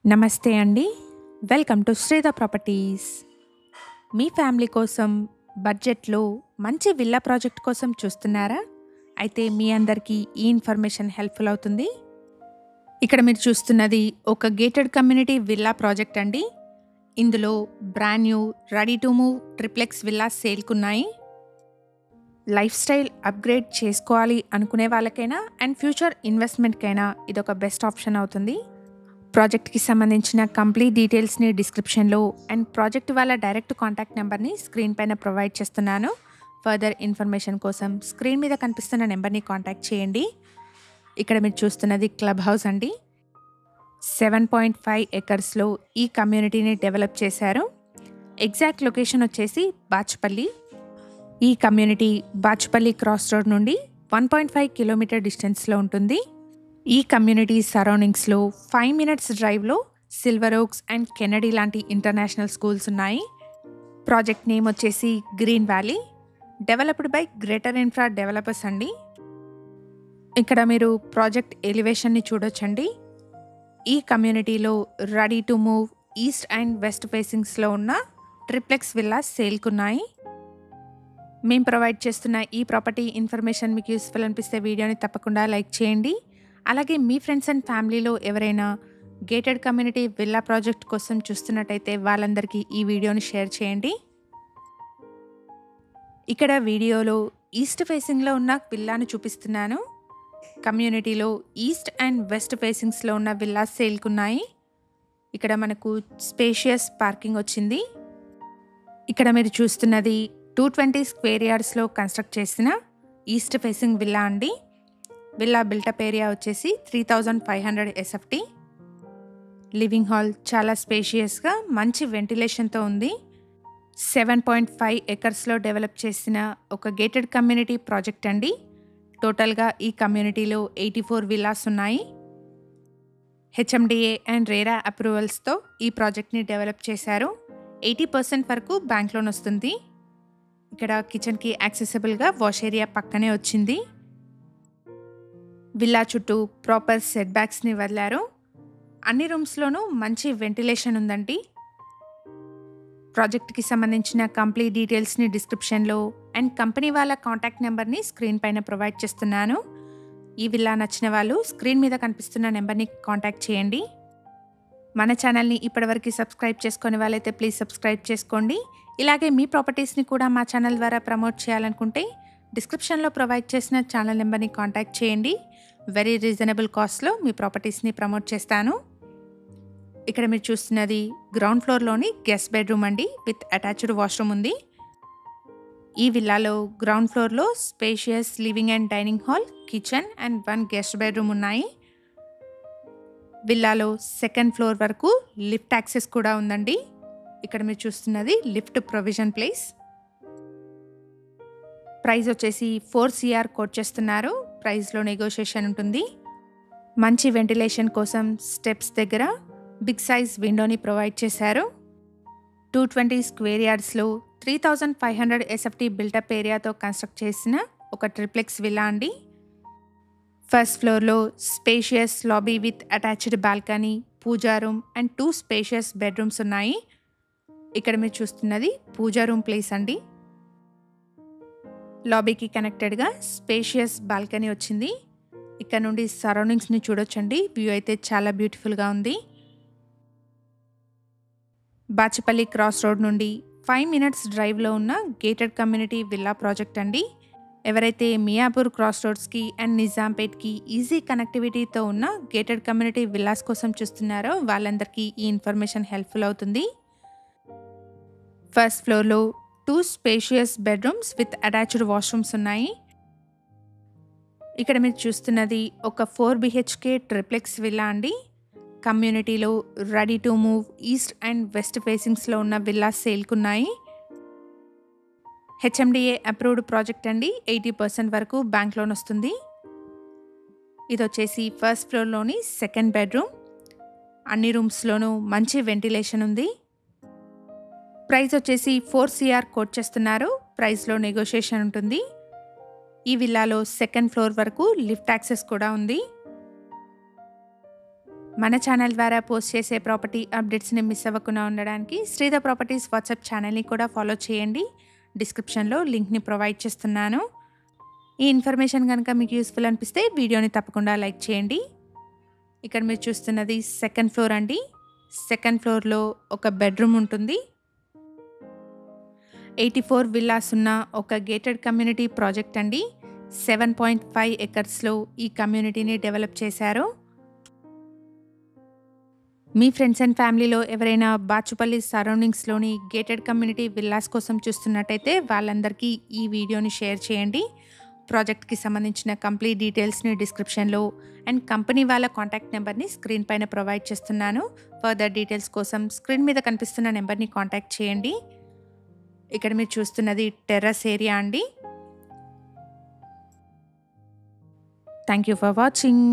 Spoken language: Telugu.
నమస్తే అండి. Welcome to Sreedha properties. మీ ఫ్యామిలీ కోసం బడ్జెట్‌లో మంచి విల్లా ప్రాజెక్ట్ కోసం చూస్తున్నారా? అయితే మీ అందరికీ ఈ ఇన్ఫర్మేషన్ హెల్ప్‌ఫుల్ అవుతుంది. ఇక్కడ మీరు చూస్తున్నది ఒక గేటెడ్ కమ్యూనిటీ విల్లా ప్రాజెక్ట్ అండి. ఇందులో brand new ready to move triplex villas సేల్‌కున్నాయి. లైఫ్ స్టైల్ అప్‌గ్రేడ్ చేసుకోవాలి అనుకునే వాళ్ళకైనా అండ్ ఫ్యూచర్ ఇన్వెస్ట్‌మెంట్‌కైనా ఇదొక బెస్ట్ ఆప్షన్ అవుతుంది. ప్రాజెక్ట్‌కి సంబంధించిన కంప్లీట్ డీటెయిల్స్‌ని డిస్క్రిప్షన్‌లో అండ్ ప్రాజెక్ట్ వాళ్ళ డైరెక్ట్ కాంటాక్ట్ నెంబర్‌ని స్క్రీన్ పైన ప్రొవైడ్ చేస్తున్నాను. ఫర్దర్ ఇన్ఫర్మేషన్ కోసం స్క్రీన్ మీద కనిపిస్తున్న నెంబర్‌ని కాంటాక్ట్ చేయండి. ఇక్కడ మీరు చూస్తున్నది క్లబ్ హౌస్ అండి. 7.5 ఎకర్స్‌లో ఈ కమ్యూనిటీని డెవలప్ చేశారు. ఎగ్జాక్ట్ లొకేషన్ వచ్చేసి బాచ్పల్లి. ఈ కమ్యూనిటీ బాచ్పల్లి క్రాస్ రోడ్ నుండి 1.5 కిలోమీటర్ డిస్టెన్స్‌లో ఉంటుంది. ఈ కమ్యూనిటీ సరౌండింగ్స్‌లో 5 మినిట్స్ డ్రైవ్‌లో సిల్వర్ ఓక్స్ అండ్ కెనడీ లాంటి ఇంటర్నేషనల్ స్కూల్స్ ఉన్నాయి. ప్రాజెక్ట్ నేమ్ వచ్చేసి green valley. Developed by greater infra developers అండి. ఇక్కడ మీరు ప్రాజెక్ట్ ఎలివేషన్‌ని చూడొచ్చండి. ఈ కమ్యూనిటీలో ready to move east and west ఫేసింగ్స్‌లో ఉన్న ట్రిప్లెక్స్ విల్లాస్ సేల్‌కున్నాయి. మేము ప్రొవైడ్ చేస్తున్న ఈ ప్రాపర్టీ ఇన్ఫర్మేషన్ మీకు యూస్ఫుల్ అనిపిస్తే వీడియోని తప్పకుండా లైక్ చేయండి. అలాగే మీ ఫ్రెండ్స్ అండ్ ఫ్యామిలీలో ఎవరైనా గేటెడ్ కమ్యూనిటీ విల్లా ప్రాజెక్ట్ కోసం చూస్తున్నట్టయితే వాళ్ళందరికీ ఈ వీడియోని షేర్ చేయండి. ఇక్కడ వీడియోలో ఈస్ట్ ఫేసింగ్లో ఉన్న విల్లాను చూపిస్తున్నాను. కమ్యూనిటీలో ఈస్ట్ అండ్ వెస్ట్ ఫేసింగ్స్లో ఉన్న విల్లాస్ సేల్‌కున్నాయి. ఇక్కడ మనకు స్పేషియస్ పార్కింగ్ వచ్చింది. ఇక్కడ మీరు చూస్తున్నది 220 స్క్వేర్ యార్డ్స్లో కన్స్ట్రక్ట్ చేసిన ఈస్ట్ ఫేసింగ్ విల్లా అండి. విల్లా బిల్టప్ ఏరియా వచ్చేసి 3500 ఎస్ఎఫ్టీ. లివింగ్ హాల్ చాలా స్పేషియస్గా మంచి వెంటిలేషన్తో ఉంది. 7.5 ఎకర్స్లో డెవలప్ చేసిన ఒక గేటెడ్ కమ్యూనిటీ ప్రాజెక్ట్ అండి. టోటల్గా ఈ కమ్యూనిటీలో 84 విల్లాస్ ఉన్నాయి. హెచ్ఎండిఏ అండ్ రేరా అప్రూవల్స్తో ఈ ప్రాజెక్ట్ని డెవలప్ చేశారు. 80% వరకు బ్యాంక్ లోన్ వస్తుంది. ఇక్కడ కిచెన్కి యాక్సెసిబుల్గా వాష్ ఏరియా పక్కనే వచ్చింది. విల్లా చుట్టూ ప్రాపర్ సెట్ బ్యాక్స్ని వదిలారు. అన్ని రూమ్స్లోనూ మంచి వెంటిలేషన్ ఉందండి. ప్రాజెక్ట్కి సంబంధించిన కంప్లీట్ డీటెయిల్స్ని డిస్క్రిప్షన్లో అండ్ కంపెనీ వాళ్ళ కాంటాక్ట్ నెంబర్ని స్క్రీన్ పైన ప్రొవైడ్ చేస్తున్నాను. ఈ విల్లా నచ్చిన వాళ్ళు స్క్రీన్ మీద కనిపిస్తున్న నెంబర్ని కాంటాక్ట్ చేయండి. మన ఛానల్ని ఇప్పటివరకు సబ్స్క్రైబ్ చేసుకునే వాళ్ళైతే ప్లీజ్ సబ్స్క్రైబ్ చేసుకోండి. ఇలాగే మీ ప్రాపర్టీస్ని కూడా మా ఛానల్ ద్వారా ప్రమోట్ చేయాలనుకుంటే డిస్క్రిప్షన్లో ప్రొవైడ్ చేసిన ఛానల్ నెంబర్ని కాంటాక్ట్ చేయండి. వెరీ రీజనబుల్ కాస్ట్లో మీ ప్రాపర్టీస్ని ప్రమోట్ చేస్తాను. ఇక్కడ మీరు చూస్తున్నది గ్రౌండ్ ఫ్లోర్లోని గెస్ట్ బెడ్రూమ్ అండి, విత్ అటాచ్డ్ వాష్రూమ్ ఉంది. ఈ విల్లాలో గ్రౌండ్ ఫ్లోర్లో spacious living and dining hall, kitchen and 1 guest bedroom ఉన్నాయి. విల్లాలో సెకండ్ ఫ్లోర్ వరకు లిఫ్ట్ యాక్సెస్ కూడా ఉందండి. ఇక్కడ మీరు చూస్తున్నది లిఫ్ట్ ప్రొవిజన్ ప్లేస్. ప్రైస్ వచ్చేసి 4 CR కోట్ చేస్తున్నారు. ప్రైస్లో నెగోషియేషన్ ఉంటుంది. మంచి వెంటిలేషన్ కోసం స్టెప్స్ దగ్గర బిగ్ సైజ్ విండోని ప్రొవైడ్ చేశారు. 220 స్క్వేర్ యార్డ్స్లో 3500 ఎస్ఎఫ్టీ బిల్టప్ ఏరియాతో కన్స్ట్రక్ట్ చేసిన ఒక ట్రిప్లెక్స్ విల్లా అండి. ఫస్ట్ ఫ్లోర్లో spacious lobby with attached balcony, puja room and 2 spacious bedrooms ఉన్నాయి. ఇక్కడ మీరు చూస్తున్నది పూజా రూమ్ ప్లేస్ అండి. లాబీకి కనెక్టెడ్గా స్పేషియస్ బాల్కనీ వచ్చింది. ఇక్కడ నుండి సరౌండింగ్స్ని చూడొచ్చండి. వ్యూ అయితే చాలా బ్యూటిఫుల్గా ఉంది. బాచపల్లి క్రాస్ రోడ్ నుండి 5 మినిట్స్ డ్రైవ్లో ఉన్న గేటెడ్ కమ్యూనిటీ విల్లా ప్రాజెక్ట్ అండి. ఎవరైతే మియాపూర్ క్రాస్ రోడ్స్కి అండ్ నిజాంపేట్కి ఈజీ కనెక్టివిటీతో ఉన్న గేటెడ్ కమ్యూనిటీ విల్లాస్ కోసం చూస్తున్నారో వాళ్ళందరికీ ఈ ఇన్ఫర్మేషన్ హెల్ప్ఫుల్ అవుతుంది. ఫస్ట్ ఫ్లోర్లో 2 spacious bedrooms with attached washrooms ఉన్నాయి. ఇక్కడ మీరు చూస్తున్నది ఒక 4 BHK ట్రిప్లెక్స్ విల్లా అండి. కమ్యూనిటీలో ready to move east and west ఫేసింగ్స్లో ఉన్న విల్లాస్ సేల్‌కున్నాయి. హెచ్ఎండిఏ అప్రూవ్డ్ ప్రాజెక్ట్ అండి. 80% వరకు బ్యాంక్ లోన్ వస్తుంది. ఇది వచ్చేసి ఫస్ట్ ఫ్లోర్లోని సెకండ్ బెడ్రూమ్. అన్ని రూమ్స్లోనూ మంచి వెంటిలేషన్ ఉంది. ప్రైస్ వచ్చేసి 4 CR కోట్ చేస్తున్నారు. ప్రైస్లో నెగోషియేషన్ ఉంటుంది. ఈ విల్లాలో సెకండ్ ఫ్లోర్ వరకు లిఫ్ట్ యాక్సెస్ కూడా ఉంది. మన ఛానల్ ద్వారా పోస్ట్ చేసే ప్రాపర్టీ అప్డేట్స్ని మిస్ అవ్వకుండా ఉండడానికి శ్రీధర్ ప్రాపర్టీస్ వాట్సాప్ ఛానల్ని కూడా ఫాలో చేయండి. డిస్క్రిప్షన్లో లింక్ని ప్రొవైడ్ చేస్తున్నాను. ఈ ఇన్ఫర్మేషన్ కనుక మీకు యూస్ఫుల్ అనిపిస్తే వీడియోని తప్పకుండా లైక్ చేయండి. ఇక్కడ మీరు చూస్తున్నది సెకండ్ ఫ్లోర్ అండి. సెకండ్ ఫ్లోర్లో ఒక బెడ్రూమ్ ఉంటుంది. 84 విల్లాస్ ఉన్న ఒక గేటెడ్ కమ్యూనిటీ ప్రాజెక్ట్ అండి. 7.5 ఎకర్స్లో ఈ కమ్యూనిటీని డెవలప్ చేశారు. మీ ఫ్రెండ్స్ అండ్ ఫ్యామిలీలో ఎవరైనా బాచుపల్లి సరౌండింగ్స్లోని గేటెడ్ కమ్యూనిటీ విల్లాస్ కోసం చూస్తున్నట్టయితే వాళ్ళందరికీ ఈ వీడియోని షేర్ చేయండి. ప్రాజెక్ట్కి సంబంధించిన కంప్లీట్ డీటెయిల్స్ని డిస్క్రిప్షన్లో అండ్ కంపెనీ వాళ్ళ కాంటాక్ట్ నెంబర్ని స్క్రీన్ పైన ప్రొవైడ్ చేస్తున్నాను. ఫర్దర్ డీటెయిల్స్ కోసం స్క్రీన్ మీద కనిపిస్తున్న నెంబర్ని కాంటాక్ట్ చేయండి. ఇక్కడ మీరు చూస్తున్నది టెర్రస్ ఏరియా అండి. Thank you for watching.